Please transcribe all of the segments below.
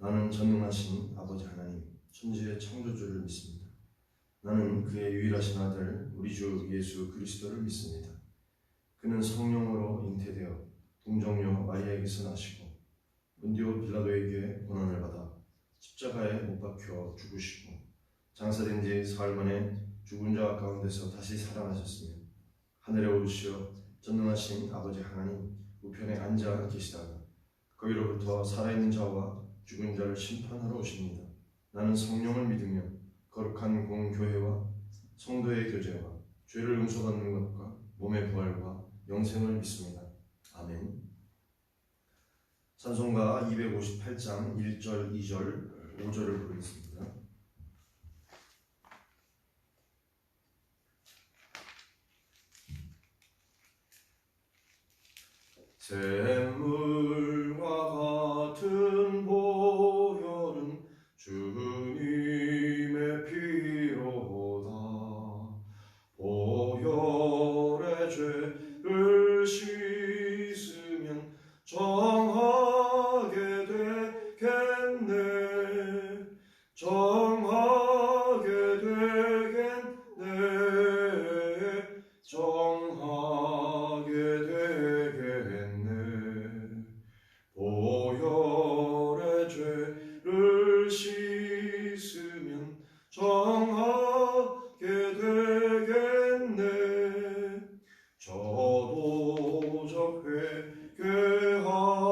나는 전능하신 아버지 하나님, 천지의 창조주를 믿습니다. 나는 그의 유일하신 아들, 우리 주 예수 그리스도를 믿습니다. 그는 성령으로 잉태되어 동정녀 마리아에게서 나시고 본디오 빌라도에게 고난을 받아 십자가에 못 박혀 죽으시고 장사된 지 사흘 만에 죽은 자 가운데서 다시 살아나셨으며 하늘에 오르시어 전능하신 아버지 하나님 우편에 앉아 계시다가 거기로부터 살아있는 자와 죽은 자를 심판하러 오십니다. 나는 성령을 믿으며 거룩한 공교회와 성도의 교제와 죄를 용서받는 것과 몸의 부활과 영생을 믿습니다. 아멘. 찬송가 258장 1절, 2절, 5절을 부르겠습니다. 샘물과 같은 보혈은 주님의 피로다. 보혈의 죄를 씻으면 정하게 되겠네. 정하게 되겠네. 정하게 되겠네. 보혈의 죄를 씻으면 정하게 되겠네. 저도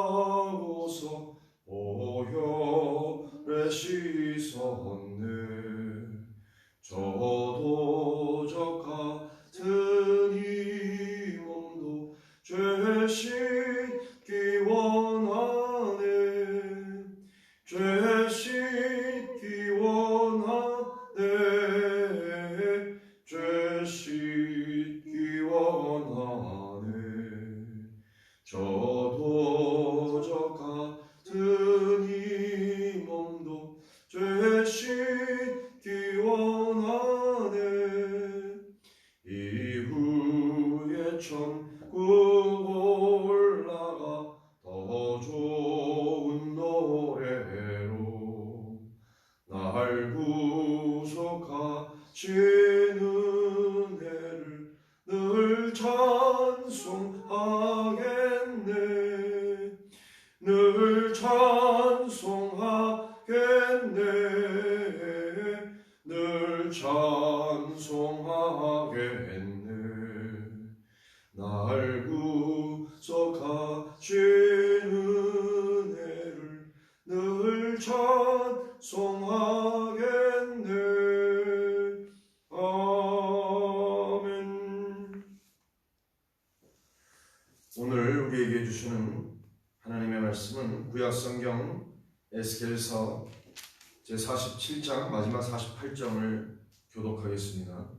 회개하고서 보혈에 씻었네. 저도 같은 이 몸도 죄 씻기 원하네. 죄 씻기 원하네. 죄 씻기 원하네. 저도 같은 이 몸도 죄 씻기 원하네. 이후에 천국 올라가 더 좋은 노래로 날 구속하신 은혜를 늘 찬송하겠네. 늘 찬송하겠네. 늘 찬송하겠네. 날 구속하신 은혜를 늘 찬송하겠네. 아멘. 오늘 우리에게 주시는 하나님의 말씀은 구약성경 에스겔서 제47장 마지막 48장을 교독하겠습니다.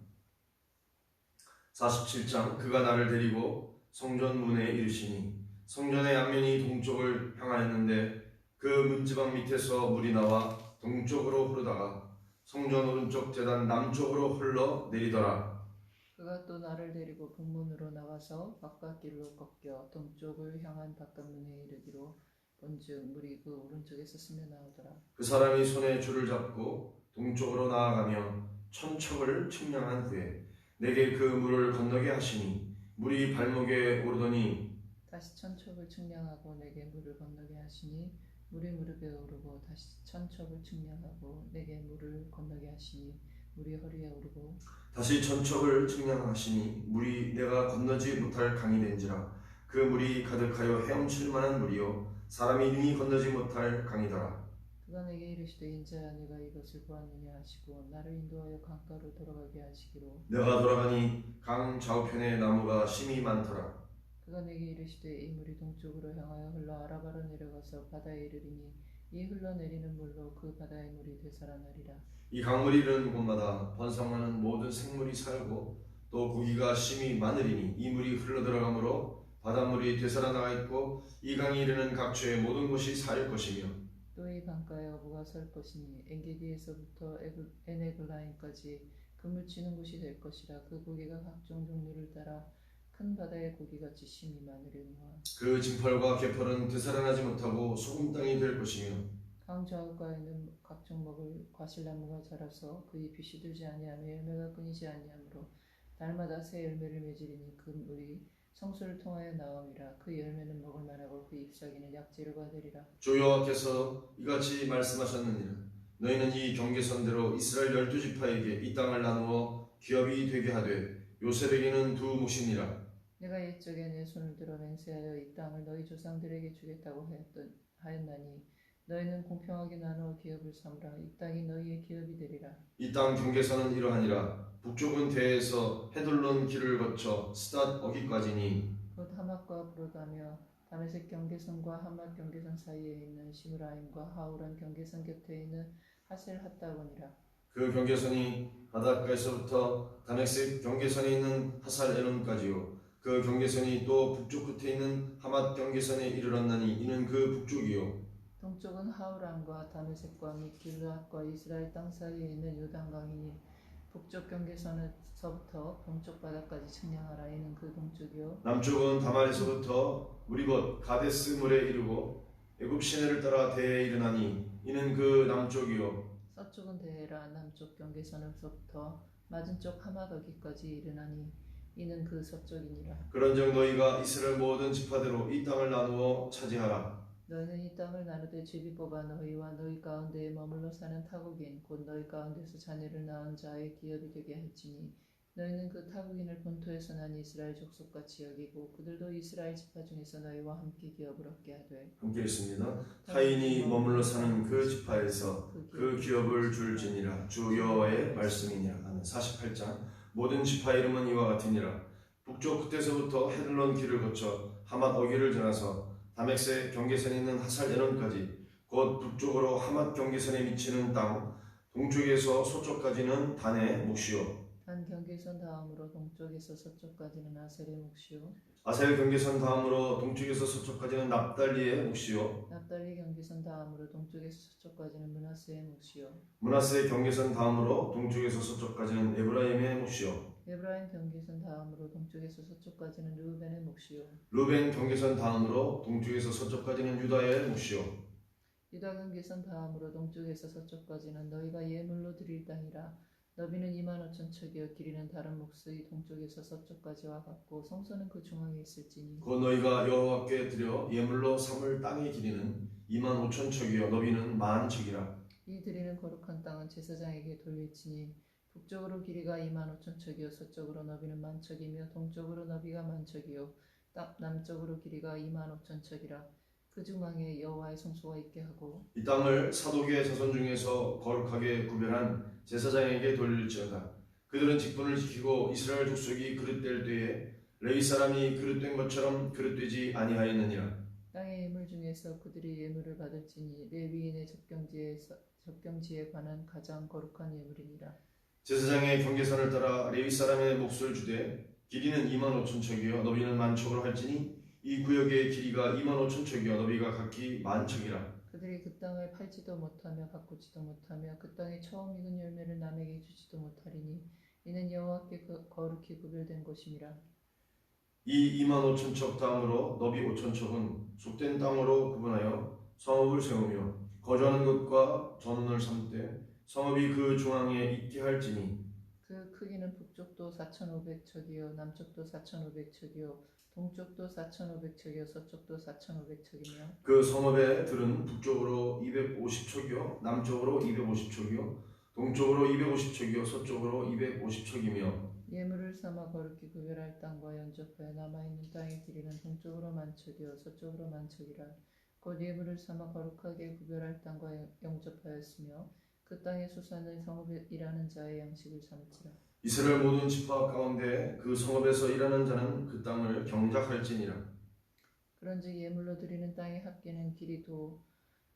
47장 그가 나를 데리고 성전 문에 이르시니 성전의 앞면이 동쪽을 향하였는데 그 문지방 밑에서 물이 나와 동쪽으로 흐르다가 성전 오른쪽 제단 남쪽으로 흘러 내리더라. 그가 또 나를 데리고 북문으로 나가서 바깥길로 꺾여 동쪽을 향한 바깥문에 이르기로 본즉 물이 그 오른쪽에서 스며 나오더라. 그 사람이 손에 줄을 잡고 동쪽으로 나아가며 천척을 측량한 후에 내게 그 물을 건너게 하시니 물이 발목에 오르더니 다시 천척을 측량하고 내게 물을 건너게 하시니 물이 무릎에 오르고 다시 천척을 측량하고 내게 물을 건너게 하시니 물이 허리에 오르고 다시 천척을 측량하시니 물이 내가 건너지 못할 강이 된지라. 그 물이 가득하여 헤엄칠 만한 물이요 사람이 능히 건너지 못할 강이더라. 그가 내게 이르시되 인자야 네가 이것을 보았느냐 하시고 나를 인도하여 강가로 돌아가게 하시기로 내가 돌아가니 강 좌우편에 나무가 심이 많더라. 그가 내게 이르시되 이 물이 동쪽으로 향하여 흘러 아라바로 내려가서 바다에 이르리니 이 흘러내리는 물로 그 바다의 물이 되살아나리라. 이 강물이 이르는 곳마다 번성하는 모든 생물이 살고 또 고기가 심이 많으리니 이 물이 흘러들어가므로 바닷물이 되살아나가 있고 이 강이 이르는 각처의 모든 곳이 살 것이며 또 이 강가에 어부가 설 것이니 엔게디에서부터 에네글라임까지 그물 치는 곳이 될 것이라. 그 고기가 각종 종류를 따라 큰 바다의 고기같이 심이 많으려니와 그 진펄과 개펄은 되살아나지 못하고 소금 땅이 될 것이며 강 왕 좌우가에는 각종 먹을 과실나무가 자라서 그 잎이 시들지 아니하며 열매가 끊이지 아니하므로 달마다 새 열매를 맺으리니 그 물이 성소를 통하여 나옴이라. 그 열매는 먹을 만하고 그 잎사귀는 약재료가 되리라. 주 여호와께서 이같이 말씀하셨느니라. 너희는 이 경계선대로 이스라엘 12지파에게 이 땅을 나누어 기업이 되게 하되 요셉에게는 두 몫이니라. 내가 옛적에 내 손을 들어 맹세하여 이 땅을 너희 조상들에게 주겠다고 하였나니 너희는 공평하게 나누어 기업을 삼으라. 이 땅이 너희의 기업이 되리라. 이 땅 경계선은 이러하니라. 북쪽은 대에서 헤돌론 길을 거쳐 스닷 어기까지니 곧 하맛과 브로다며 다메섹 경계선과 하맛 경계선 사이에 있는 시므라임과 하우란 경계선 곁에 있는 하셀 핫다곤이라. 그 경계선이 바닷가에서부터 다메섹 경계선에 있는 하살 에논까지요. 그 경계선이 또 북쪽 끝에 있는 하맛 경계선에 이르렀나니 이는 그 북쪽이요. 동쪽은 하우란과 다메섹과 및 길르앗과 이스라엘 땅 사이에 있는 요단강이니 북쪽 경계선에서부터 동쪽 바다까지 측량하라. 이는 그 동쪽이요. 남쪽은 다말에서부터 무리봇 가데스 물에 이르고 애굽 시내를 따라 대에 이르나니 이는 그 남쪽이요. 서쪽은 데헤라. 남쪽 경계선에서부터 맞은쪽 하마더기까지 이르나니 이는 그 서쪽이니라. 그런즉 너희가 이스라엘 모든 지파대로 이 땅을 나누어 차지하라. 너희는 이 땅을 나누되 집이 뽑아 너희와 너희 가운데에 머물러 사는 타국인 곧 너희 가운데서 자녀를 낳은 자의 기업이 되게 할지니 너희는 그 타국인을 본토에서 난 이스라엘 족속같이 여기고 그들도 이스라엘 지파 중에서 너희와 함께 기업을 얻게 하되 함께 읽습니다. 타인이 머물러 사는 그 지파에서 그 기업을 줄지니라. 주 여호와의 말씀이니라. 아멘. 48장 모든 지파 이름은 이와 같으니라. 북쪽 끝에서부터 헤들론 길을 거쳐 하맛 어기를 지나서 다메섹 경계선에 있는 하살 에논까지 곧 북쪽으로 하맛 경계선에 미치는 땅 동쪽에서 서쪽까지는 단의 몫이요. 단 경계선 다음으로 동쪽에서 서쪽까지는 아셀의 몫이요. 아셀 경계선 다음으로 동쪽에서 서쪽까지는 납달리의 몫이요. 납달리 경계선 다음으로 동쪽에서 서쪽까지는 므낫세의 몫이요. 므낫세 경계선 다음으로 동쪽에서 서쪽까지는 에브라임의 몫이요. 에브라임 경계선 다음으로 동쪽에서 서쪽까지는 르우벤의 몫이요. 르벤 경계선 다음으로 동쪽에서 서쪽까지는 유다의 몫이요. 유다 경계선 다음으로 동쪽에서 서쪽까지는 너희가 예물로 드릴 땅이라. 너비는 25,000척이요 길이는 다른 몫의 동쪽에서 서쪽까지와 같고 성소는 그 중앙에 있을지니 곧 너희가 여호와께 드려 예물로 삼을 땅의 길이는 25,000척이요 너비는 10,000척이라. 이 드리는 거룩한 땅은 제사장에게 돌릴지니 북쪽으로 길이가 25,000척이요 서쪽으로 너비는 10,000척이며 동쪽으로 너비가 10,000척이요 남쪽으로 길이가 25,000척이라. 그 중앙에 여호와의 성소가 있게 하고 이 땅을 사독의 자손 중에서 거룩하게 구별한 제사장에게 돌릴지어다. 그들은 직분을 지키고 이스라엘 족속이 그릇될 때에 레위 사람이 그릇된 것처럼 그릇되지 아니하였느니라. 땅의 예물 중에서 그들이 예물을 받을지니 레위인의 접경지에 관한 가장 거룩한 예물이니라. 제사장의 경계선을 따라 레위 사람의 몫을 주되 길이는 25,000척이요 너비는 10,000척으로 할지니 이 구역의 길이가 25,000척이요 너비가 각기 10,000척이라. 그들이 그 땅을 팔지도 못하며 가꾸지도 못하며 그 땅에 처음 익은 열매를 남에게 주지도 못하리니 이는 여호와께 거룩히 구별된 것임이라. 이 25,000척 다음으로 너비 5,000척은 속된 땅으로 구분하여 성읍을 세우며 거주하는 것과 전원을 삼되 성읍이 그 중앙에 있게 할지니 그 크기는 북쪽도 4,500척이요 남쪽도 4,500척이요 동쪽도 4,500척이요 서쪽도 4,500척이며 그 성읍의 들은 북쪽으로 250척이요 남쪽으로 250척이요 동쪽으로 250척이요 서쪽으로 250척이며 예물을 삼아 거룩히 구별할 땅과 영접하여 남아있는 땅의 길이는 동쪽으로 10,000척이요 서쪽으로 10,000척이라. 곧 예물을 삼아 거룩하게 구별할 땅과 영접하였으며 그 땅의 수산을 성읍에 일하는 자의 양식을 삼지라. 이스라엘 모든 지파 가운데 그 성읍에서 일하는 자는 그 땅을 경작할지니라. 그런즉 예물로 드리는 땅의 합계는 길이도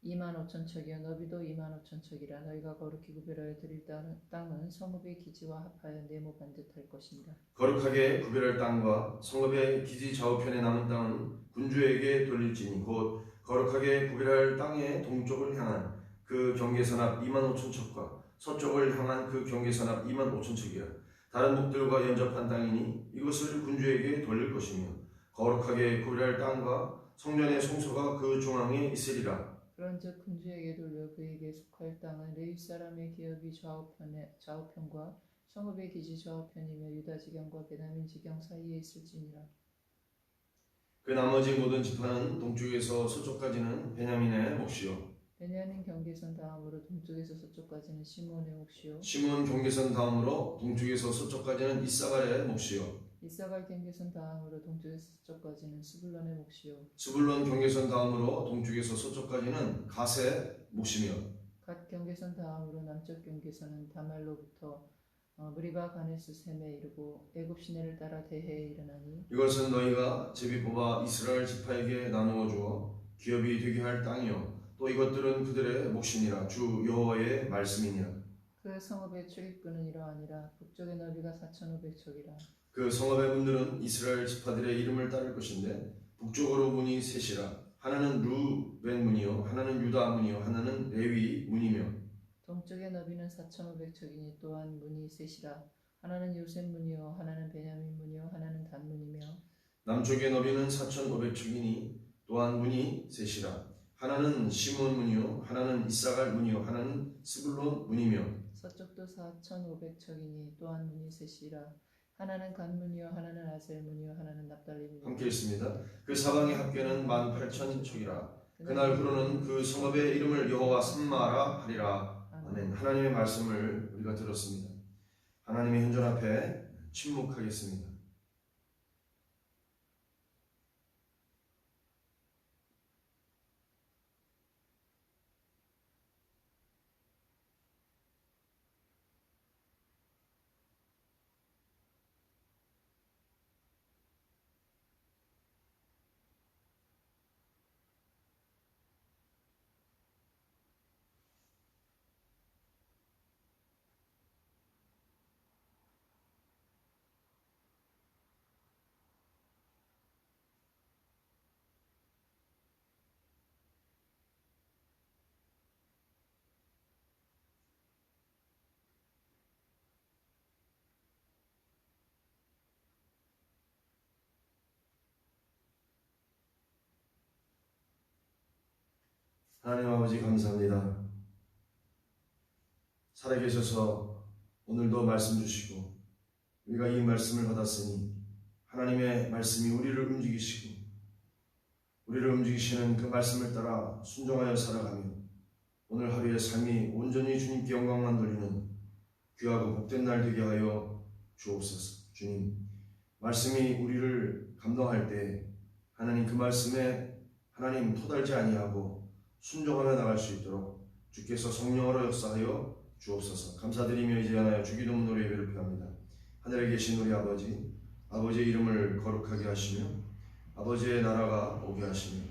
25,000척이요 너비도 25,000척이라. 너희가 거룩히 구별하여 드릴 땅은 성읍의 기지와 합하여 네모 반듯할 것이니라. 거룩하게 구별할 땅과 성읍의 기지 좌우편에 남은 땅은 군주에게 돌릴지니 곧 거룩하게 구별할 땅의 동쪽을 향한 그 경계선 앞 25,000척과 서쪽을 향한 그 경계선 앞 25,000척이라. 다른 목들과 연접한 땅이니 이것을 군주에게 돌릴 것이며 거룩하게 구별할 땅과 성전의 성소가 그 중앙에 있으리라. 그런즉 군주에게 돌려 그에게 속할 땅은 레위 사람의 기업이 좌우편과 성읍의 기지 좌우편이며 유다 지경과 베냐민 지경 사이에 있을지니라. 그 나머지 모든 지파는 동쪽에서 서쪽까지는 베냐민의 몫이요 베냐민 경계선 다음으로 동쪽에서 서쪽까지는 시몬의 몫이요 시몬 경계선 다음으로 동쪽에서 서쪽까지는 이사갈의 몫이요 이사갈 경계선 다음으로 동쪽에서 서쪽까지는 스불론의 몫이요 스불론 경계선 다음으로 동쪽에서 서쪽까지는 갓의 몫이며 갓 경계선 다음으로 남쪽 경계선은 다말로부터 무리바 가네스 셈에 이르고 애굽 시내를 따라 대해에 이르나니 이것은 너희가 제비 뽑아 이스라엘 지파에게 나누어 주어 기업이 되게 할 땅이요 또 이것들은 그들의 몫이니라 주 여호와의 말씀이니라. 그 성읍의 출입구는 이러하니라. 북쪽의 너비가 4,500척이라. 그 성읍의 문들은 이스라엘 지파들의 이름을 따를 것인데 북쪽으로 문이 셋이라. 하나는 루벤 문이요 하나는 유다 문이요 하나는 레위 문이며 동쪽의 너비는 4,500척이니 또한 문이 셋이라. 하나는 요셉 문이요 하나는 베냐민 문이요 하나는 단 문이며 남쪽의 너비는 4,500척이니 또한 문이 셋이라. 하나는 시몬 문이요 하나는 이사갈 문이요 하나는 스불론 문이며 서쪽도 4,500척이니 또한 문이 셋이라. 하나는 간 문이요 하나는 아셀 문이요 하나는 납달리 문이요 함께 읽습니다. 그 사방의 합계는 18,000척이라. 그날 후로는 그 성읍의 이름을 여호와 삼마라 하리라. 아멘. 하나님의 말씀을 우리가 들었습니다. 하나님의 현존 앞에 침묵하겠습니다. 하나님 아버지 감사합니다. 살아계셔서 오늘도 말씀 주시고 우리가 이 말씀을 받았으니 하나님의 말씀이 우리를 움직이시고 우리를 움직이시는 그 말씀을 따라 순종하여 살아가며 오늘 하루의 삶이 온전히 주님께 영광만 돌리는 귀하고 복된 날 되게 하여 주옵소서. 주님, 말씀이 우리를 감동할 때 하나님 그 말씀에 하나님 토달지 아니하고 순종하며 나갈 수 있도록 주께서 성령으로 역사하여 주옵소서. 감사드리며 이제 하나여 주기도문 노래 예배를 표합니다. 하늘에 계신 우리 아버지, 아버지의 이름을 거룩하게 하시며 아버지의 나라가 오게 하시며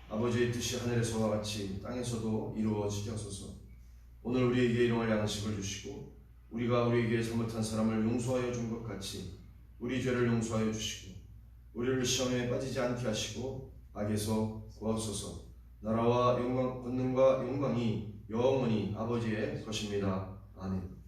아버지의 뜻이 하늘에서와 같이 땅에서도 이루어지게 하소서. 오늘 우리에게 일용할 양식을 주시고 우리가 우리에게 잘못한 사람을 용서하여 준 것 같이 우리 죄를 용서하여 주시고 우리를 시험에 빠지지 않게 하시고 악에서 구하소서. 나라와 영광, 권능과 영광이 영원히 아버지의 것입니다. 아멘.